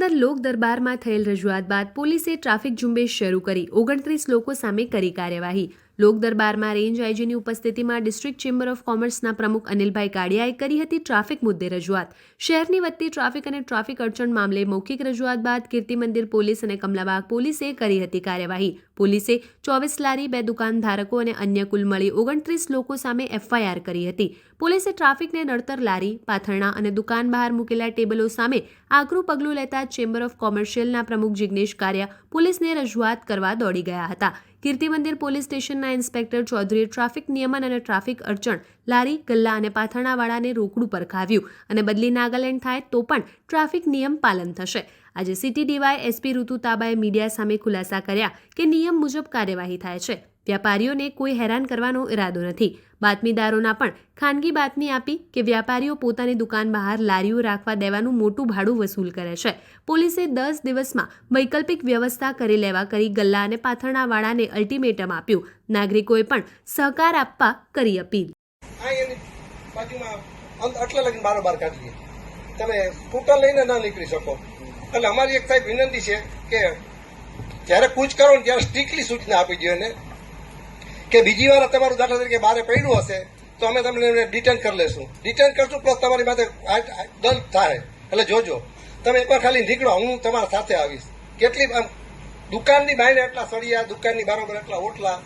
પોરબંદર લોક દરબારમાં થયેલ રજૂઆત બાદ પોલીસે ટ્રાફિક ઝુંબેશ શરૂ કરી 29 લોકો સામે કરી કાર્યવાહી. લોક દરબારમાં રેન્જ આઈજીની ઉપસ્થિતિમાં ડિસ્ટ્રિક્ટ ચેમ્બર ઓફ કોમર્સના પ્રમુખ અનિલભાઈ કાડિયાએ કરી હતી ટ્રાફિક મુદ્દે રજૂઆત. શહેરની વધતી ટ્રાફિક અને ટ્રાફિક અડચણ મામલે મૌખિક રજૂઆત બાદ કીર્તિ મંદિર પોલીસ અને કમલાબાગ પોલીસે કરી હતી કાર્યવાહી. પોલીસે 24 લારી, 2 દુકાનધારકો અને અન્ય કુલ મળી 29 લોકો સામે એફઆઈઆર કરી હતી. પોલીસે ટ્રાફિકને નડતર લારી, પાથરણા અને દુકાન બહાર મૂકેલા ટેબલો સામે આકરું પગલું લેતા ચેમ્બર ઓફ કોમર્શિયલના પ્રમુખ જિગ્નેશ કારિયા પોલીસને રજૂઆત કરવા દોડી ગયા હતા. કીર્તિ મંદિર પોલીસ સ્ટેશનના ઇન્સ્પેક્ટર ચૌધરીએ ટ્રાફિક નિયમન અને ટ્રાફિક અડચણ, લારી, ગલ્લા અને પાથરણાવાળાને રોકડું પરખાવ્યું અને બદલી નાગાલેન્ડ થાય તો પણ ટ્રાફિક નિયમ પાલન થશે. આજે સિટી ડીવાય એસપી ઋતુ તાબાએ મીડિયા સામે ખુલાસા કર્યા કે નિયમ મુજબ કાર્યવાહી થાય છે. વ્યાપારીઓને કોઈ હેરાન કરવાનો ઇરાદો નથી. બાતમીદારોના પણ ખાનગી બાતમી આપી કે વ્યાપારીઓ પોતાની દુકાન બહાર લારીઓ રાખવા દેવાનું મોટું ભાડું વસૂલ કરે છે. પોલીસે 10 દિવસમાં વૈકલ્પિક વ્યવસ્થા કરી લેવા કરી ગલ્લા અને પાથરણાવાળાને અલ્ટિમેટમ આપ્યું. નાગરિકોએ પણ સહકાર આપવા કરી અપીલ. આટલા લગીને બારોબાર કાઢીએ, તમે સ્કૂટર લઈને ના નીકળી શકો. એટલે અમારી એક સાહેબ વિનંતી છે કે જયારે કૂચ કરો ને ત્યારે સ્ટ્રિક્ટલી સૂચના આપી દો ને કે બીજી વાર તમારું દાખલા તરીકે બહાર પડ્યું હશે તો અમે તમને ડિટેન કરી લેશું. ડિટેન કરશું પ્લસ તમારી માથે દંડ થાય. એટલે જોજો, તમે એકવાર ખાલી નીકળો, હું તમારા સાથે આવીશ. કેટલી દુકાનની બાઈને એટલા સળિયા, દુકાનની બારોબર એટલા ઓટલા,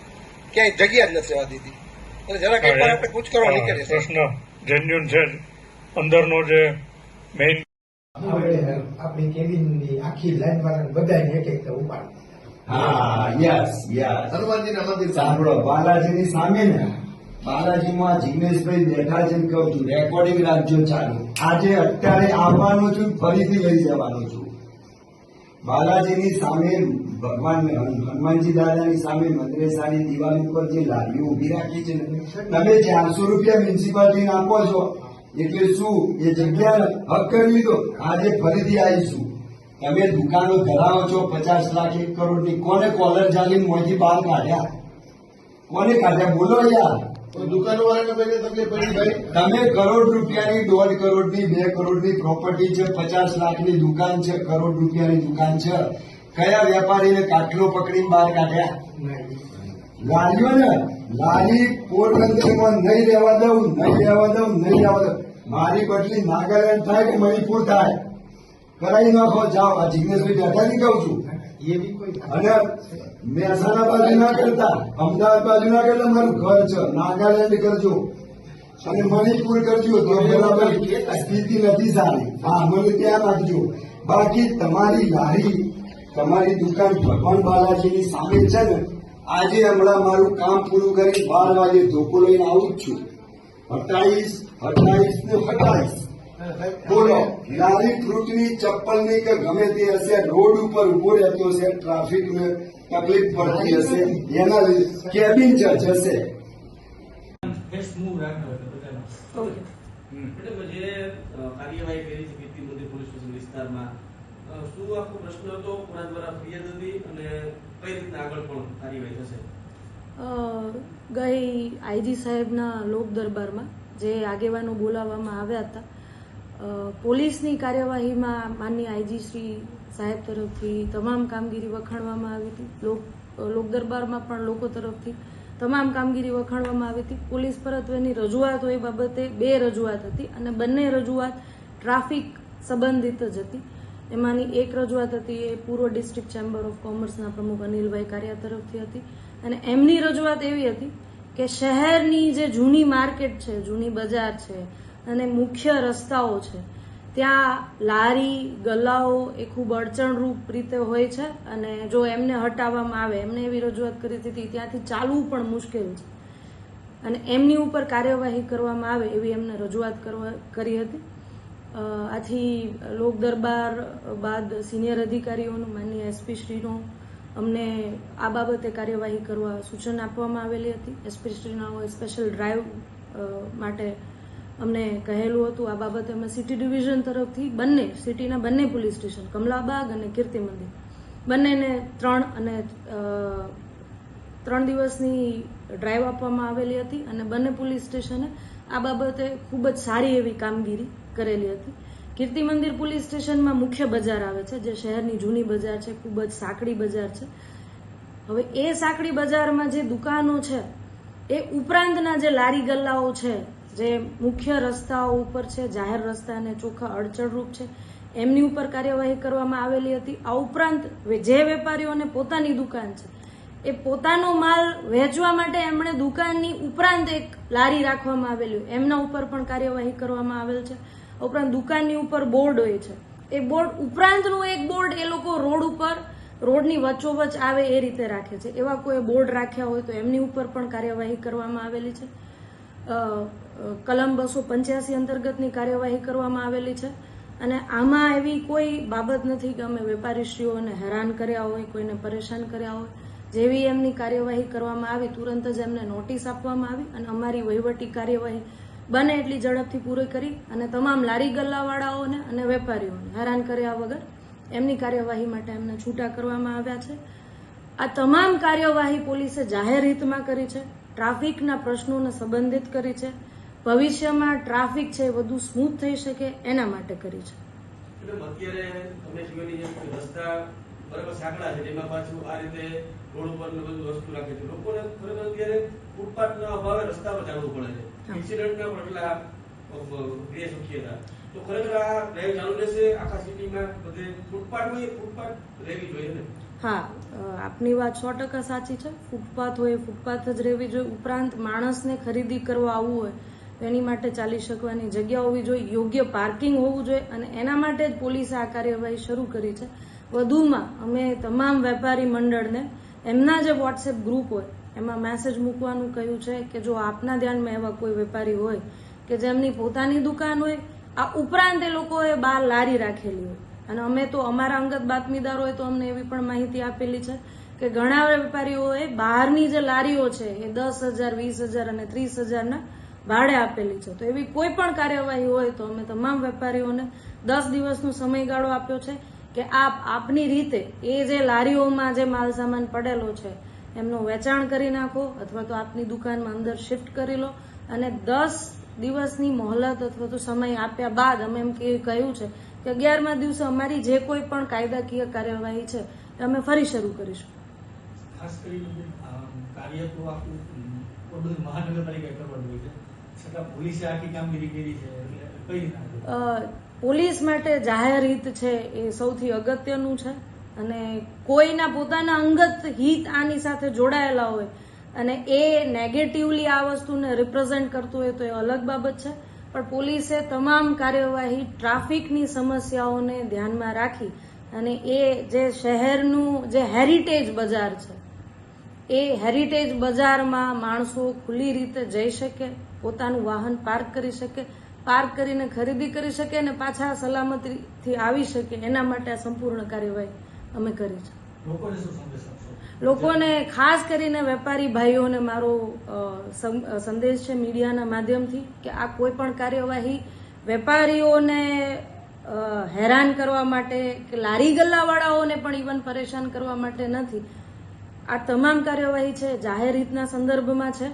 ક્યાંય જગ્યા જ નથી રહેવા દીધી. એટલે જરાક એકવાર આપણે કૂચ કરવા નીકળીએ. પ્રશ્ન જેન્યુન છે. અંદરનો જે મેઇન આપણી કેબિનની આખી લાઈન વાળા બધાને એક એક ઉપાડ. હા, યસ યસ. હનુમાનજીના મંદિર સાંભળો, બાલાજીની સામે ને બાલાજીમાં જિગ્નેશભાઈ બેઠા છે ને કહું છું, રેકોર્ડિંગ રાખજો ચાલુ. આજે અત્યારે આવવાનું છું, ફરીથી લઈ જવાનું છું. બાલાજીની સામે ભગવાન હનુમાનજી દાદાની સામે મદ્રેસાની દિવાલ ઉપર જે લારીઓ ઉભી રાખી છે ને, તમે 400 રૂપિયા મ્યુનિસિપાલિટીને આપો છો એટલે શું એ જગ્યા હક કરી લીધો. આજે ફરીથી આવીશું. તમે દુકાનો ધરાવો છો 50 લાખ 1 કરોડની. કોને કોલર ચાલીને મોંથી બહાર કાઢ્યા? કોને કાઢ્યા? બોલો યાર. દુકાનો વાળાને તકલીફ પડી ભાઈ. તમે કરોડ રૂપિયાની, 1.5 કરોડની, 2 કરોડની પ્રોપર્ટી છે, 50 લાખની દુકાન છે, કરોડ રૂપિયાની દુકાન છે. કયા વેપારીને કાટલો પકડીને બહાર કાઢ્યા? લારીઓ ને લારી પોરબંદરમાં નહીં રહેવા દઉં, નહીં રહેવા દઉં, નહીં રહેવા દઉં. મારી બદલી નાગાલેન્ડ થાય કે મણિપુર થાય, કરાવી નાખો. જાઓ. આ જિગ્નેશભાઈ બેઠાથી કહું છું. અને મહેસાણા બાજુ ના કરતા, અમદાવાદ બાજુ ના કરતા મારું ઘર છે. નાગાલેન્ડ કરજો અને મણિપુર કરજો તો બરાબર સ્થિતિ નથી સારી. હા, મને ત્યાં રાખજો. બાકી તમારી લારી, તમારી દુકાન ભગવાન બાલાજીની સામે છે ને, આજે હમણાં મારું કામ પૂરું કરી 12 વાગે ધોકો લઈને આવું જ છું. 28 ને 28 બોલો. લારી ફ્રૂટની, ચપ્પલની કે ગમે તે હશે, રોડ ઉપર ઉભો રહેતો હશે, ટ્રાફિકને તકલીફ પડતી હશે, એના લીધે કેબિન જશે. જે કાર્યવાહી કરી છે કીર્તિ મંદિર પોલીસ સ્ટેશન વિસ્તારમાં, શું આખો પ્રશ્ન હતો, કોના દ્વારા ફરિયાદ હતી અને કઈ રીતના આગળ પણ કાર્યવાહી થશે? ગઈ આઈજી સાહેબના લોક દરબારમાં જે આગેવાનો બોલાવવામાં આવ્યા હતા, પોલીસની કાર્યવાહીમાં માનનીય આઈજી શ્રી સાહેબ તરફથી તમામ કામગીરી વખાણવામાં આવી હતી. લોક દરબારમાં પણ લોકો તરફથી તમામ કામગીરી વખાણવામાં આવી હતી. પોલીસ પરત્વેની રજૂઆત હોય બાબતે 2 રજૂઆત હતી અને બંને રજૂઆત ટ્રાફિક સંબંધિત જ હતી. એમાંની એક રજૂઆત હતી એ પૂર્વ ડિસ્ટ્રિક્ટ ચેમ્બર ઓફ કોમર્સના પ્રમુખ અનિલભાઈ કારિયા તરફથી હતી અને એમની રજૂઆત એવી હતી કે શહેરની જે જૂની માર્કેટ છે, જૂની બજાર છે અને મુખ્ય રસ્તાઓ છે, ત્યાં લારી, ગલ્લાઓ એ ખૂબ અડચણરૂપ રીતે હોય છે અને જો એમને હટાવવામાં આવે, એમને એવી રજૂઆત કરી હતી ત્યાંથી ચાલવું પણ મુશ્કેલ છે અને એમની ઉપર કાર્યવાહી કરવામાં આવે એવી એમને રજૂઆત કરી હતી. આથી લોક દરબાર બાદ સિનિયર અધિકારીઓનું, માનનીય એસપી શ્રીનો અમને આ બાબતે કાર્યવાહી કરવા સૂચન આપવામાં આવેલી હતી. એસપી શ્રીના સ્પેશિયલ ડ્રાઈવ માટે અમને કહેલું હતું. આ બાબતે અમે સિટી ડિવિઝન તરફથી સિટીના બંને પોલીસ સ્ટેશન, કમલાબાગ અને કીર્તિ મંદિર, બંનેને 3 દિવસની ડ્રાઈવ આપવામાં આવેલી હતી અને બંને પોલીસ સ્ટેશને આ બાબતે ખૂબ જ સારી એવી કામગીરી કરેલી હતી. કીર્તિ મંદિર પોલીસ સ્ટેશનમાં મુખ્ય બજાર આવે છે, જે શહેરની જૂની બજાર છે, ખૂબ જ સાંકડી બજાર છે. હવે એ સાંકડી બજારમાં જે દુકાનો છે એ ઉપરાંતના જે લારી ગલ્લાઓ છે, જે મુખ્ય રસ્તાઓ ઉપર છે, જાહેર રસ્તાને ચોખ્ખા અડચણરૂપ છે, એમની ઉપર કાર્યવાહી કરવામાં આવેલી હતી. આ ઉપરાંત જે વેપારીઓને પોતાની દુકાન છે એ પોતાનો માલ વેચવા માટે એમણે દુકાનની ઉપરાંત એક લારી રાખવામાં આવેલી, એમના ઉપર પણ કાર્યવાહી કરવામાં આવેલ છે. ઉપરાંત દુકાનની ઉપર બોર્ડ હોય છે, એ બોર્ડ ઉપરાંતનું એક બોર્ડ એ લોકો રોડ ઉપર, રોડની વચ્ચોવચ્ચ આવે એ રીતે રાખે છે. એવા કોઈ બોર્ડ રાખ્યા હોય તો એમની ઉપર પણ કાર્યવાહી કરવામાં આવેલી છે. કલમ 285 અંતર્ગતની કાર્યવાહી કરવામાં આવેલી છે. અને આમાં એવી કોઈ બાબત નથી કે અમે વેપારીશ્રીઓને હેરાન કર્યા હોય, કોઈને પરેશાન કર્યા હોય. જેવી એમની કાર્યવાહી કરવામાં આવી, તુરંત જ એમને નોટિસ આપવામાં આવી અને અમારી વહીવટી કાર્યવાહી બને એટલી ઝડપથી પૂરી કરી અને તમામ લારી ગલ્લાવાળાઓને અને વેપારીઓને હેરાન કર્યા વગર એમની કાર્યવાહી માટે એમને છૂટા કરવામાં આવ્યા છે. આ તમામ કાર્યવાહી પોલીસે જાહેર હિતમાં કરી છે, ટ્રાફિકના પ્રશ્નોને સંબંધિત કરી છે, ભવિષ્યમાં ટ્રાફિક છે વધુ સ્મૂથ થઈ શકે એના માટે કરી છે. અત્યારે તમે જોયેલી જે રસ્તા બરાબર સાંકડા છે, જેમાં પાછું આ રીતે રોડ ઉપર ને બધું વસ્તુ રાખે છે, લોકોને ખરેખર અત્યારે ફૂટપાથના અભાવે રસ્તા પર ચાલવું પડે છે. એક્સિડન્ટના પણ એટલા રહી શક્યતા. તો ખરેખર આ ડ્રાઈવ ચાલુ રહેશે આખા સિટીમાં બધે ફૂટપાથ રહેવી જોઈએ ને? હા, આપની વાત 100% સાચી છે. ફૂટપાથ હોય, ફૂટપાથ જ રહેવી જોઈએ. ઉપરાંત માણસને ખરીદી કરવા આવવું હોય એની માટે ચાલી શકવાની જગ્યા હોવી જોઈએ, યોગ્ય પાર્કિંગ હોવું જોઈએ અને એના માટે જ પોલીસે આ કાર્યવાહી શરૂ કરી છે. વધુમાં અમે તમામ વેપારી મંડળને એમના જે વોટ્સએપ ગ્રુપ હોય એમાં મેસેજ મૂકવાનું કહ્યું છે કે જો આપના ધ્યાનમાં એવા કોઈ વેપારી હોય કે જેમની પોતાની દુકાન હોય, આ ઉપરાંત એ લોકોએ બહાર લારી રાખેલી હોય, અને અમે તો અમારા અંગત બાતમીદાર હોય તો અમને એવી પણ માહિતી આપેલી છે કે ઘણા વેપારીઓએ બહારની જે લારીઓ છે એ 10,000, 20,000 અને 30,000ના ભાડે આપેલી છે. તો એવી કોઈ પણ કાર્યવાહી હોય તો અમે તમામ વેપારીઓને 10 દિવસનો સમયગાળો આપ્યો છે કે આપ આપની રીતે એ જે લારીઓમાં જે માલ સામાન પડેલો છે એમનું વેચાણ કરી નાખો અથવા તો આપની દુકાનમાં અંદર શિફ્ટ કરી લો, અને 10 દિવસની મોહલત અથવા તો સમય આપ્યા બાદ અમે એમ કહ્યું છે કે 11મા દિવસે અમારી જે કોઈ પણ કાયદાકીય કાર્યવાહી છે એ અમે ફરી શરૂ કરીશું. ખાસ કરીને કાર્ય તો આખું બધું મહાનગરપાલિકા કરવાનું હોય છે, છતાં પોલીસે આખી કામગીરી કરી છે, એટલે કઈ રીતે? પોલીસ માટે જાહેર હિત છે એ સૌથી અગત્યનું છે, અને કોઈના પોતાના અંગત હિત આની સાથે જોડાયેલા હોય અને એ નેગેટિવલી આ વસ્તુને રિપ્રેઝેન્ટ કરતું હોય તો એ અલગ બાબત છે. પણ પોલીસે તમામ કાર્યવાહી ટ્રાફિકની સમસ્યાઓને ધ્યાનમાં રાખી અને એ જે શહેરનું જે હેરિટેજ બજાર છે એ હેરિટેજ બજારમાં માણસો ખુલ્લી રીતે જઈ શકે, પોતાનું વાહન પાર્ક કરી શકે, પાર્ક કરીને ખરીદી કરી શકે અને પાછા સલામતીથી આવી શકે, એના માટે આ સંપૂર્ણ કાર્યવાહી અમે કરી છે. લોકોને શું સંદેશ આપશો? લોકોને ખાસ કરીને વેપારી ભાઈઓને મારો સંદેશ છે મીડિયાના માધ્યમથી કે આ કોઈ પણ કાર્યવાહી વેપારીઓને હેરાન કરવા માટે કે લારી ગલ્લાવાળાઓને પણ ઇવન પરેશાન કરવા માટે નથી. આ તમામ કાર્યવાહી છે જાહેર હિતના સંદર્ભમાં છે.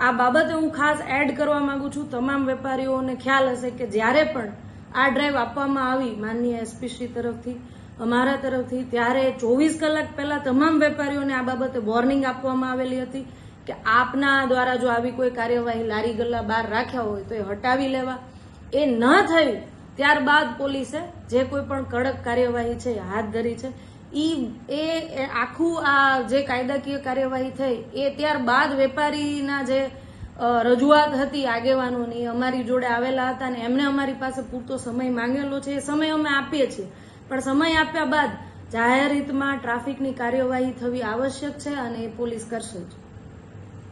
આ બાબતે હું ખાસ એડ કરવા માંગુ છું, તમામ વેપારીઓને ખ્યાલ હશે કે જ્યારે પણ આ ડ્રાઈવ આપવામાં આવી માનનીય એસપી શ્રી તરફથી, અમારા તરફથી, ત્યારે 24 કલાક પહેલા તમામ વેપારીઓને આ બાબતે વોર્નિંગ આપવામાં આવેલી હતી કે આપના દ્વારા જો આવી કોઈ કાર્યવાહી લારી ગલ્લા બહાર રાખ્યા હોય તો એ હટાવી લેવા. એ ન થયું ત્યારબાદ પોલીસે જે કોઈ પણ કડક કાર્યવાહી છે હાથ ધરી છે. એ આખું આ જે કાયદાકીય કાર્યવાહી થઈ એ ત્યારબાદ વેપારીના જે રજૂઆત હતી આગેવાનોની, અમારી જોડે આવેલા હતા અને એમને અમારી પાસે પૂરતો સમય માંગેલો છે. એ સમય અમે આપીએ છીએ, પણ સમય આપ્યા બાદ જાહેર હિતમાં ટ્રાફિકની કાર્યવાહી થવી આવશ્યક છે અને એ પોલીસ કરશે જ.